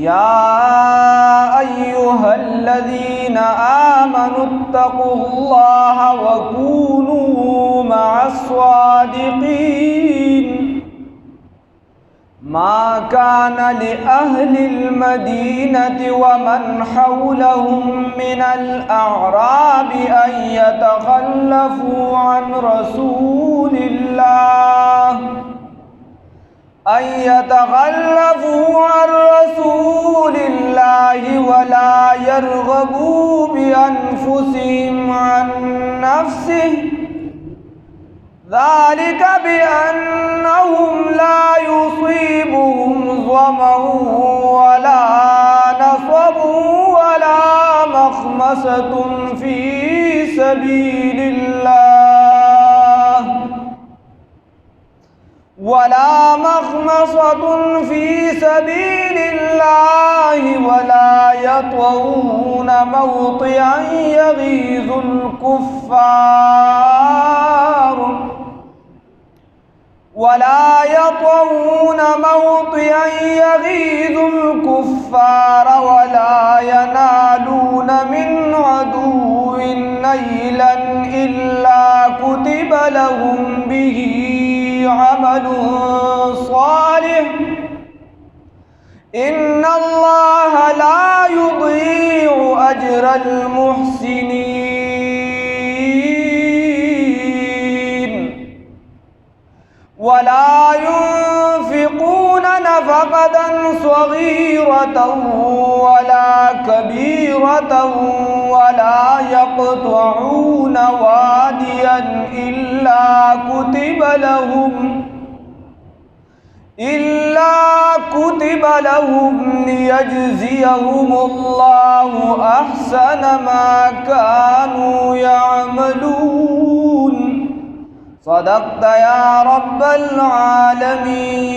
يا أيها الذين آمنوا اتقوا الله وكونوا مع الصادقين ما كان لأهل المدينة ومن حولهم من الأعراب أن يتخلفوا عن رسول الله ولا يرغبوا بأنفسهم عن نفسه ذلك بأنهم لا يصيبهم ظمأ ولا نصب ولا مخمصة في سبيل الله ولا يطؤون موطئا يغيظ الكفار ولا ينالون من عدو نيلا إلا كتب لهم به عمل صالح إن الله لا يضيع أجر المحسنين ولا ينفقون نفقة صغيرة ولا كبيرة ولا يقطعون واديا إلا كتب لهم ليجزيهم الله أحسن ما كانوا يعملون. صدقت يا رب العالمين.